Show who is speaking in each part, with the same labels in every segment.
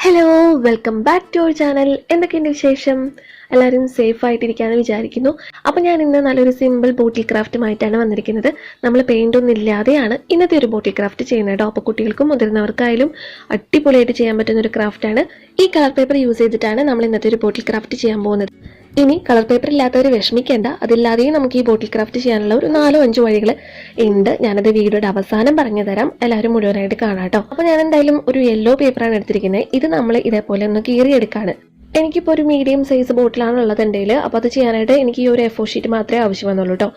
Speaker 1: Hello, welcome back to our channel. എന്തൊക്കെയുണ്ട് വിശേഷം? എല്ലാവരും സേഫ് ആയിട്ടിരിക്കാമെന്ന് വിചാരിക്കുന്നു. അപ്പോൾ ഞാൻ ഇന്ന് നല്ലൊരു സിമ്പിൾ ബോട്ടിൽ ക്രാഫ്റ്റുമായിട്ടാണ് വന്നിരിക്കുന്നത്. നമ്മൾ പെയിൻ്റ് ഒന്നും ഇല്ലാതെയാണ് ഇന്നത്തെ ഒരു ബോട്ടിൽ ക്രാഫ്റ്റ് ചെയ്യുന്നത് കേട്ടോ. അപ്പോൾ കുട്ടികൾക്കും മുതിർന്നവർക്കായാലും അടിപൊളിയായിട്ട് ചെയ്യാൻ പറ്റുന്ന ഒരു ക്രാഫ്റ്റാണ്. ഈ കളർ പേപ്പർ യൂസ് ചെയ്തിട്ടാണ് നമ്മൾ ഇന്നത്തെ ഒരു ബോട്ടിൽ ക്രാഫ്റ്റ് ചെയ്യാൻ പോകുന്നത്. ഇനി കളർ പേപ്പർ ഇല്ലാത്തവർ വിഷമിക്കേണ്ട, അതില്ലാതെയും നമുക്ക് ഈ ബോട്ടിൽ ക്രാഫ്റ്റ് ചെയ്യാനുള്ള ഒരു 4-5 വഴികൾ ഉണ്ട്. ഞാനത് വീഡിയോയുടെ അവസാനം പറഞ്ഞു തരാം, എല്ലാവരും മുഴുവനായിട്ട് കാണാം കേട്ടോ. അപ്പോൾ ഞാൻ എന്തായാലും ഒരു യെല്ലോ പേപ്പറാണ് എടുത്തിരിക്കുന്നത്. ഇത് നമ്മൾ ഇതേപോലെ ഒന്ന് കീറിയെടുക്കാണ്. എനിക്കിപ്പോൾ ഒരു മീഡിയം സൈസ് ബോട്ടിലാണ് ഉള്ളത് എൻ്റെ കയ്യിൽ. അപ്പോൾ അത് ചെയ്യാനായിട്ട് എനിക്ക് ഈ ഒരു A4 ഷീറ്റ് മാത്രമേ ആവശ്യം വന്നുള്ളൂ കേട്ടോ.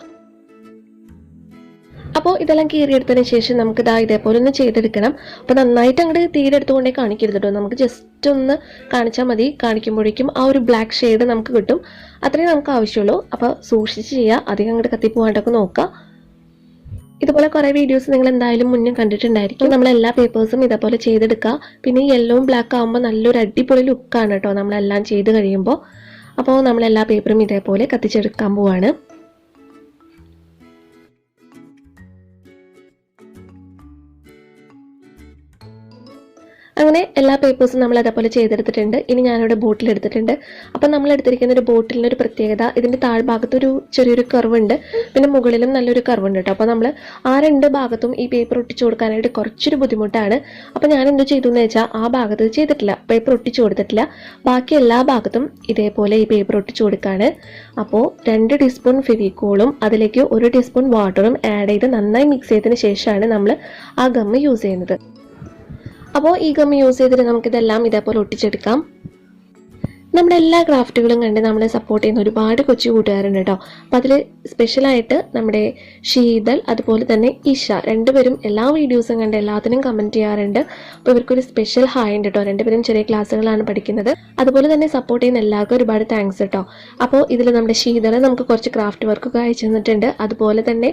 Speaker 1: അപ്പോൾ ഇതെല്ലാം കീറിയെടുത്തതിന് ശേഷം നമുക്ക് ഇതേപോലെ ഒന്ന് ചെയ്തെടുക്കണം. അപ്പോൾ നന്നായിട്ട് അങ്ങോട്ട് തീരെടുത്തുകൊണ്ടേ കാണിക്കരുത് കേട്ടോ. നമുക്ക് ജസ്റ്റ് ഒന്ന് കാണിച്ചാൽ മതി. കാണിക്കുമ്പോഴേക്കും ആ ഒരു ബ്ലാക്ക് ഷെയ്ഡ് നമുക്ക് കിട്ടും. അത്രയും നമുക്ക് ആവശ്യമുള്ളൂ. അപ്പോൾ സൂക്ഷിച്ച് ചെയ്യുക, അധികം അങ്ങോട്ട് കത്തിപ്പോകാണ്ടൊക്കെ നോക്കുക. ഇതുപോലെ കുറേ വീഡിയോസ് നിങ്ങൾ എന്തായാലും മുന്നേ കണ്ടിട്ടുണ്ടായിരിക്കും. നമ്മളെല്ലാ പേപ്പേഴ്സും ഇതേപോലെ ചെയ്തെടുക്കുക. പിന്നെ ഈ യെല്ലോവും ബ്ലാക്ക് ആകുമ്പോൾ നല്ലൊരു അടിപൊളി ലുക്കാണ് കേട്ടോ നമ്മളെല്ലാം ചെയ്ത് കഴിയുമ്പോൾ. അപ്പോൾ നമ്മളെല്ലാ പേപ്പറും ഇതേപോലെ കത്തിച്ചെടുക്കാൻ പോവാണ്. അങ്ങനെ എല്ലാ പേപ്പേഴ്സും നമ്മൾ അതേപോലെ ചെയ്തെടുത്തിട്ടുണ്ട്. ഇനി ഞാനിവിടെ ബോട്ടിൽ എടുത്തിട്ടുണ്ട്. അപ്പം നമ്മൾ എടുത്തിരിക്കുന്ന ഒരു ബോട്ടിലിൻ്റെ ഒരു പ്രത്യേകത, ഇതിൻ്റെ താഴ്ഭാഗത്ത് ഒരു ചെറിയൊരു കർവുണ്ട്, പിന്നെ മുകളിലും നല്ലൊരു കർവുണ്ട് കേട്ടോ. അപ്പോൾ നമ്മൾ ആ 2 ഭാഗത്തും ഈ പേപ്പർ ഒട്ടിച്ചു കൊടുക്കാനായിട്ട് കുറച്ചൊരു ബുദ്ധിമുട്ടാണ്. അപ്പോൾ ഞാൻ എന്ത് ചെയ്തു എന്ന് വെച്ചാൽ ആ ഭാഗത്ത് ചെയ്തിട്ടില്ല, പേപ്പർ ഒട്ടിച്ചു കൊടുത്തിട്ടില്ല. ബാക്കി എല്ലാ ഭാഗത്തും ഇതേപോലെ ഈ പേപ്പർ ഒട്ടിച്ചു കൊടുക്കുകയാണ്. അപ്പോൾ 2 ടീസ്പൂൺ ഫെവിക്കോളും അതിലേക്ക് 1 ടീസ്പൂൺ വാട്ടറും ആഡ് ചെയ്ത് നന്നായി മിക്സ് ചെയ്തതിന് ശേഷമാണ് നമ്മൾ ആ ഗമ്മ് യൂസ് ചെയ്യുന്നത്. അപ്പോൾ ഈ ഗം യൂസ് ചെയ്തിട്ട് നമുക്കിതെല്ലാം ഇതേപോലെ ഒട്ടിച്ചെടുക്കാം. നമ്മുടെ എല്ലാ ക്രാഫ്റ്റുകളും കണ്ട് നമ്മളെ സപ്പോർട്ട് ചെയ്യുന്ന ഒരുപാട് കൊച്ചു കൂട്ടുകാരുണ്ട് കേട്ടോ. അപ്പോൾ അതിൽ സ്പെഷ്യലായിട്ട് നമ്മുടെ ശീതൾ, അതുപോലെ തന്നെ ഇഷ, 2 പേരും എല്ലാ വീഡിയോസും കണ്ട് എല്ലാത്തിനും കമൻറ്റ് ചെയ്യാറുണ്ട്. അപ്പോൾ ഇവർക്കൊരു സ്പെഷ്യൽ ഹായ് ഉണ്ട് കേട്ടോ. 2 പേരും ചെറിയ ക്ലാസ്സുകളാണ് പഠിക്കുന്നത്. അതുപോലെ തന്നെ സപ്പോർട്ട് ചെയ്യുന്ന എല്ലാവർക്കും ഒരുപാട് താങ്ക്സ് കേട്ടോ. അപ്പോൾ ഇതിൽ നമ്മുടെ ശീതൾ നമുക്ക് കുറച്ച് ക്രാഫ്റ്റ് വർക്കൊക്കെ അയച്ചു തന്നിട്ടുണ്ട്. അതുപോലെ തന്നെ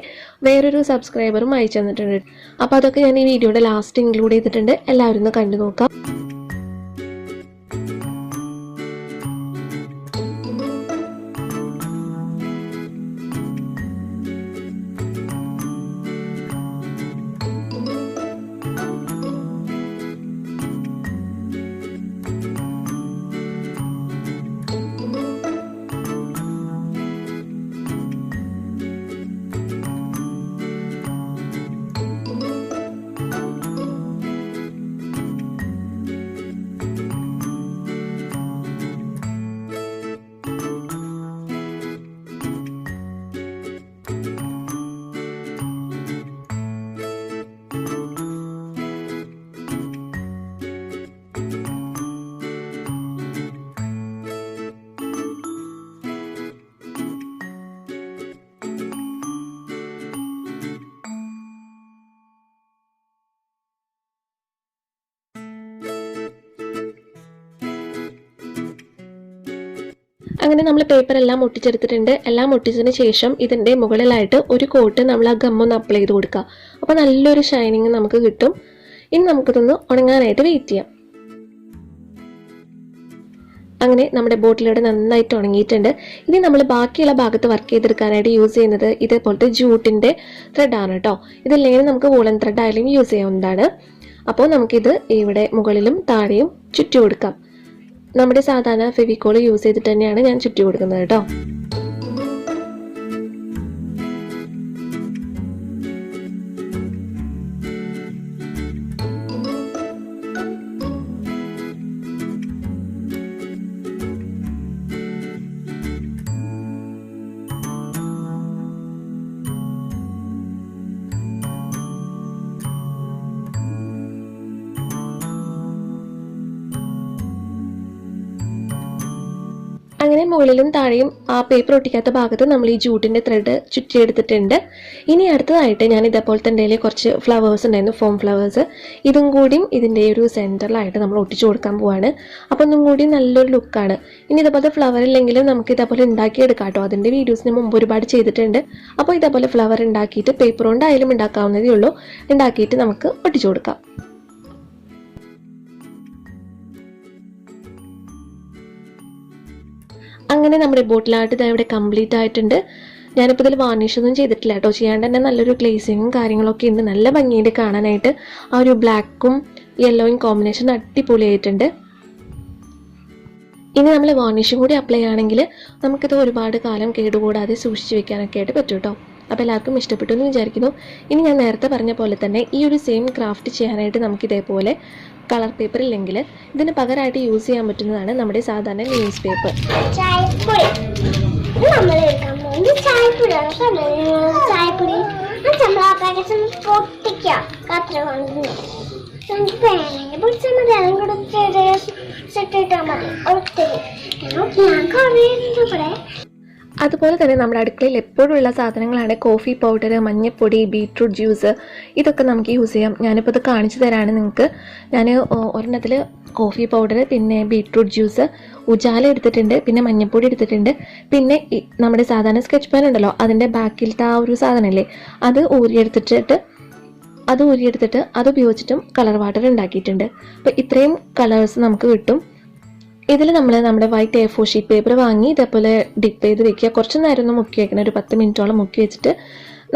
Speaker 1: വേറൊരു സബ്സ്ക്രൈബറും അയച്ചു തന്നിട്ടുണ്ട്. അപ്പോൾ അതൊക്കെ ഞാൻ ഈ വീഡിയോയുടെ ലാസ്റ്റ് ഇൻക്ലൂഡ് ചെയ്തിട്ടുണ്ട്. എല്ലാവരും ഒന്ന് കണ്ടു നോക്കാം. അങ്ങനെ നമ്മൾ പേപ്പർ എല്ലാം ഒട്ടിച്ചെടുത്തിട്ടുണ്ട്. എല്ലാം ഒട്ടിച്ചതിന് ശേഷം ഇതിൻ്റെ മുകളിലായിട്ട് ഒരു കോട്ട് നമ്മൾ ആ ഗമ്മൊന്ന് അപ്ലൈ ചെയ്ത് കൊടുക്കുക. അപ്പോൾ നല്ലൊരു ഷൈനിങ് നമുക്ക് കിട്ടും. ഇനി നമുക്കിതൊന്ന് ഉണങ്ങാനായിട്ട് വെയിറ്റ് ചെയ്യാം. അങ്ങനെ നമ്മുടെ ബോട്ടിലൂടെ നന്നായിട്ട് ഉണങ്ങിയിട്ടുണ്ട്. ഇനി നമ്മൾ ബാക്കിയുള്ള ഭാഗത്ത് വർക്ക് ചെയ്തെടുക്കാനായിട്ട് യൂസ് ചെയ്യുന്നത് ഇതേപോലത്തെ ജൂട്ടിൻ്റെ ത്രെഡാണ് കേട്ടോ. ഇതില്ലെങ്കിൽ നമുക്ക് വൂളൻ ത്രെഡ് ആയാലും യൂസ് ചെയ്യാവുന്നതാണ്. അപ്പോൾ നമുക്കിത് ഇവിടെ മുകളിലും താഴെയും ചുറ്റി കൊടുക്കാം. നമ്മുടെ സാധാരണ ഫെവിക്കോൾ യൂസ് ചെയ്തിട്ട് തന്നെയാണ് ഞാൻ ചുറ്റി കൊടുക്കുന്നത് കേട്ടോ. അങ്ങനെ മുകളിലും താഴെയും ആ പേപ്പർ ഒട്ടിക്കാത്ത ഭാഗത്ത് നമ്മൾ ഈ ജൂട്ടിൻ്റെ ത്രെഡ് ചുറ്റിയെടുത്തിട്ടുണ്ട്. ഇനി അടുത്തതായിട്ട് ഞാൻ ഇതേപോലെ തന്നെ കുറച്ച് ഫ്ലവേഴ്സ് ഉണ്ടായിരുന്നു, ഫോം ഫ്ലവേഴ്സ്. ഇതും കൂടിയും ഇതിൻ്റെ ഒരു സെൻറ്ററിലായിട്ട് നമ്മൾ ഒട്ടിച്ചു കൊടുക്കാൻ പോവാണ്. അപ്പോൾ ഒന്നും കൂടി നല്ലൊരു ലുക്കാണ്. ഇനി ഇതേപോലത്തെ ഫ്ലവർ ഇല്ലെങ്കിലും നമുക്ക് ഇതേപോലെ ഉണ്ടാക്കിയെടുക്കാം കേട്ടോ. അതിൻ്റെ വീഡിയോസിന് മുമ്പ് ഒരുപാട് ചെയ്തിട്ടുണ്ട്. അപ്പോൾ ഇതേപോലെ ഫ്ലവർ ഉണ്ടാക്കിയിട്ട് പേപ്പർ കൊണ്ടായാലും ഉണ്ടാക്കാവുന്നതേ ഉള്ളൂ. ഉണ്ടാക്കിയിട്ട് നമുക്ക് ഒട്ടിച്ചു കൊടുക്കാം. അങ്ങനെ നമ്മുടെ ബോട്ടിൽ ആർട്ട് ഇതാ ഇവിടെ കംപ്ലീറ്റ് ആയിട്ടുണ്ട്. ഞാനിപ്പോൾ ഇതിൽ വാർണിഷ് ഒന്നും ചെയ്തിട്ടില്ല കേട്ടോ. ചെയ്യാണ്ട് തന്നെ നല്ലൊരു ഗ്ലേസിങ്ങും കാര്യങ്ങളൊക്കെ ഉണ്ട്. നല്ല ഭംഗിയുണ്ട് കാണാനായിട്ട്. ആ ഒരു ബ്ലാക്കും യെല്ലോയും കോമ്പിനേഷൻ അടിപൊളിയായിട്ടുണ്ട്. ഇനി നമ്മൾ വാർണിഷും കൂടി അപ്ലൈ ആണെങ്കിൽ നമുക്കിത് ഒരുപാട് കാലം കേടുകൂടാതെ സൂക്ഷിച്ച് വെക്കാനൊക്കെ ആയിട്ട് പറ്റും കേട്ടോ. അപ്പോൾ എല്ലാവർക്കും ഇഷ്ടപ്പെട്ടു എന്ന് വിചാരിക്കുന്നു. ഇനി ഞാൻ നേരത്തെ പറഞ്ഞ പോലെ തന്നെ ഈ ഒരു സെയിം ക്രാഫ്റ്റ് ചെയ്യാനായിട്ട് നമുക്ക് ഇതേപോലെ കളർ പേപ്പർ ഇല്ലെങ്കിൽ ഇതിന് പകരമായിട്ട് യൂസ് ചെയ്യാൻ പറ്റുന്നതാണ് നമ്മുടെ സാധാരണ ന്യൂസ് പേപ്പർ. അതുപോലെ തന്നെ നമ്മുടെ അടുക്കളയിൽ എപ്പോഴുള്ള സാധനങ്ങളാണ് കോഫി പൗഡർ, മഞ്ഞൾപ്പൊടി, ബീട്രൂട്ട് ജ്യൂസ്, ഇതൊക്കെ നമുക്ക് യൂസ് ചെയ്യാം. ഞാനിപ്പോൾ ഇത് കാണിച്ചു തരാണ് നിങ്ങൾക്ക്. ഞാൻ ഒരെണ്ണത്തിൽ കോഫി പൗഡർ, പിന്നെ ബീട്രൂട്ട് ജ്യൂസ്, ഉജാല എടുത്തിട്ടുണ്ട്, പിന്നെ മഞ്ഞൾപ്പൊടി എടുത്തിട്ടുണ്ട്, പിന്നെ നമ്മുടെ സാധാരണ സ്കെച്ച് പെൻ ഉണ്ടല്ലോ അതിൻ്റെ ബാക്കിലത്തെ ആ ഒരു സാധനമല്ലേ അത് ഊരിയെടുത്തിട്ട് അത് ഉപയോഗിച്ചിട്ടും കളർ വാട്ടർ ഉണ്ടാക്കിയിട്ടുണ്ട്. അപ്പോൾ ഇത്രയും കളേഴ്സ് നമുക്ക് കിട്ടും. ഇതിൽ നമ്മൾ നമ്മുടെ വൈറ്റ് A4 ഷീറ്റ് പേപ്പർ വാങ്ങി ഇതേപോലെ ഡിപ്പ് ചെയ്ത് വെക്കുക. കുറച്ച് നേരം ഒന്ന് മുക്കി വെക്കണം, ഒരു 10 മിനിറ്റോളം മുക്കി വെച്ചിട്ട്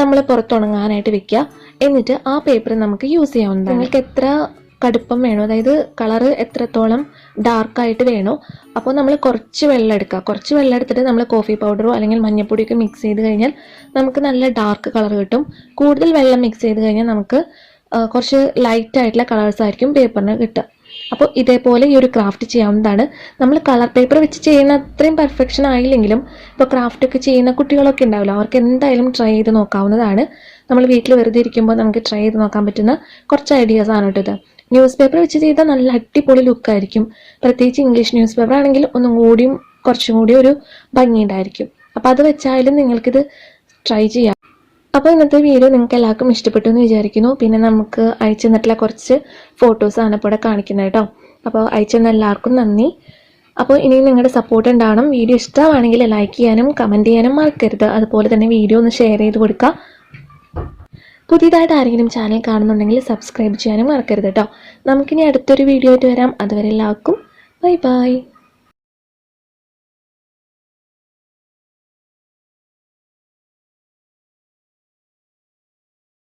Speaker 1: നമ്മൾ പുറത്തുണങ്ങാനായിട്ട് വെക്കുക. എന്നിട്ട് ആ പേപ്പർ നമുക്ക് യൂസ് ചെയ്യാവുന്നതാണ്. നിങ്ങൾക്ക് എത്ര കടുപ്പം വേണോ, അതായത് കളറ് എത്രത്തോളം ഡാർക്കായിട്ട് വേണോ, അപ്പോൾ നമ്മൾ കുറച്ച് വെള്ളം എടുക്കുക. കുറച്ച് വെള്ളം എടുത്തിട്ട് നമ്മൾ കോഫി പൗഡറോ അല്ലെങ്കിൽ മഞ്ഞൾപ്പൊടിയൊക്കെ മിക്സ് ചെയ്ത് കഴിഞ്ഞാൽ നമുക്ക് നല്ല ഡാർക്ക് കളർ കിട്ടും. കൂടുതൽ വെള്ളം മിക്സ് ചെയ്ത് കഴിഞ്ഞാൽ നമുക്ക് കുറച്ച് ലൈറ്റ് ആയിട്ടുള്ള കളേഴ്സ് ആയിരിക്കും പേപ്പറിന് കിട്ടുക. അപ്പോൾ ഇതേപോലെ ഈ ഒരു ക്രാഫ്റ്റ് ചെയ്യാവുന്നതാണ്. നമ്മൾ കളർ പേപ്പർ വെച്ച് ചെയ്യുന്ന അത്രയും പെർഫെക്ഷൻ ആയില്ലെങ്കിലും ഇപ്പോൾ ക്രാഫ്റ്റ് ഒക്കെ ചെയ്യുന്ന കുട്ടികളൊക്കെ ഉണ്ടാവില്ല, അവർക്ക് എന്തായാലും ട്രൈ ചെയ്ത് നോക്കാവുന്നതാണ്. നമ്മൾ വീട്ടിൽ വെറുതെ ഇരിക്കുമ്പോൾ നമുക്ക് ട്രൈ ചെയ്ത് നോക്കാൻ പറ്റുന്ന കുറച്ച് ഐഡിയാസ് ആണ് കേട്ടോ ഇത്. ന്യൂസ് പേപ്പർ വെച്ച് ചെയ്താൽ നല്ല അടിപൊളി ലുക്കായിരിക്കും. പ്രത്യേകിച്ച് ഇംഗ്ലീഷ് ന്യൂസ് പേപ്പർ ആണെങ്കിൽ കുറച്ചും കൂടി ഒരു ഭംഗിയുണ്ടായിരിക്കും. അപ്പോൾ അത് വെച്ചായാലും നിങ്ങൾക്കിത് ട്രൈ ചെയ്യാം. അപ്പോൾ ഇന്നത്തെ വീഡിയോ നിങ്ങൾക്ക് എല്ലാവർക്കും ഇഷ്ടപ്പെട്ടു എന്ന് വിചാരിക്കുന്നു. പിന്നെ നമുക്ക് അയച്ചു തന്നിട്ടുള്ള കുറച്ച് ഫോട്ടോസാണ് ഇപ്പോൾ ഇവിടെ കാണിക്കുന്നത് കേട്ടോ. അപ്പോൾ അയച്ചു തന്ന എല്ലാവർക്കും നന്ദി. അപ്പോൾ ഇനി നിങ്ങളുടെ സപ്പോർട്ട് ഉണ്ടാവണം. വീഡിയോ ഇഷ്ടമാണെങ്കിൽ ലൈക്ക് ചെയ്യാനും കമൻറ്റ് ചെയ്യാനും മറക്കരുത്. അതുപോലെ തന്നെ വീഡിയോ ഒന്ന് ഷെയർ ചെയ്ത് കൊടുക്കുക. പുതിയതായിട്ട് ആരെങ്കിലും ചാനൽ കാണുന്നുണ്ടെങ്കിൽ സബ്സ്ക്രൈബ് ചെയ്യാനും മറക്കരുത് കേട്ടോ. നമുക്കിനി അടുത്തൊരു വീഡിയോ ആയിട്ട് വരാം. അതുവരെ എല്ലാവർക്കും ബൈ ബൈ.